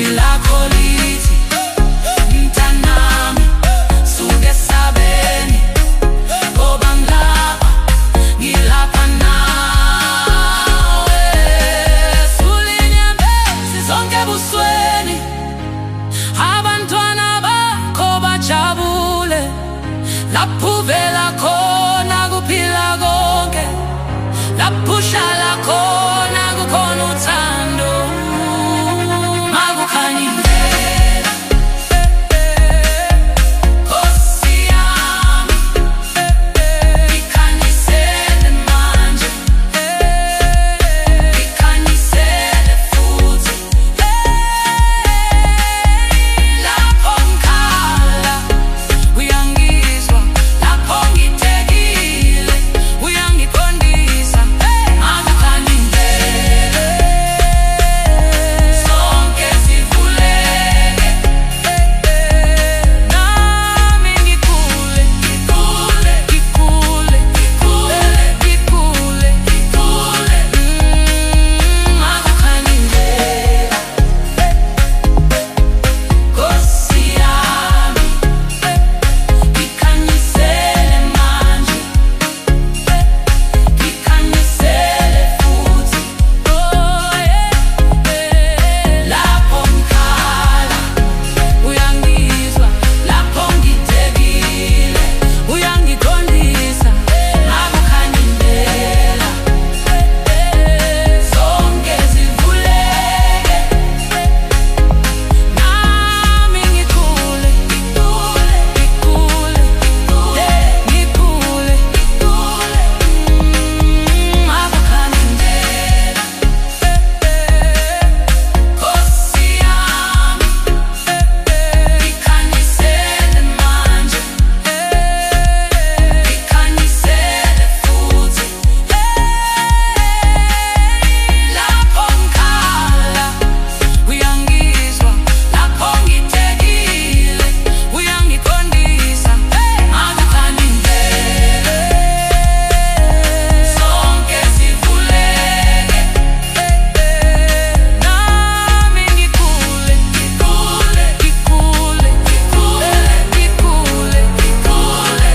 izwi lakho lithi mntanami suke sabeni, ngoba ngilapha nawe. Sulinyembezi zonke ebusweni, abantwana bakho bajabule, lapho uvela khona kuphila konke, lapho uhlala khona kukhona uthando. Makukhanya indlela, Nkosi yami, ikhanyisele manje, ikhanyisele futhi. Lapho ngikhala uyangizwa, lapho ngithekile uyangiqondisa. Makukhanya indlela, sonke sivuleke, nami ngikhule, ngikhule, ngikhule, ngikhule, ngikhule, ngikhule. Makukhanya indlela, Nkosi yami, ikhanyisele manje, ikhanyisele futhi. Lapho ngikhala uyangizwa, lapho ngithekile uyangiqondisa. Makukhanya indlela, zonke zivuleke, nami ngikhule, ngikhule, ngikhule, ngikhule, ngikhule. Makukhanya indlela, Nkosi yami, ikhanyisele manje, ikhanyisele futhi. Lapho ngikhala uyangizwa, lapho ngithekile uyangiqondisa. Makukhanya indlela, sonke sivuleke, nami ngikhule, ngikhule, ngikhule, ngikhule, ngikhule, ngikhule.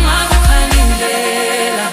Makukhanya indlela.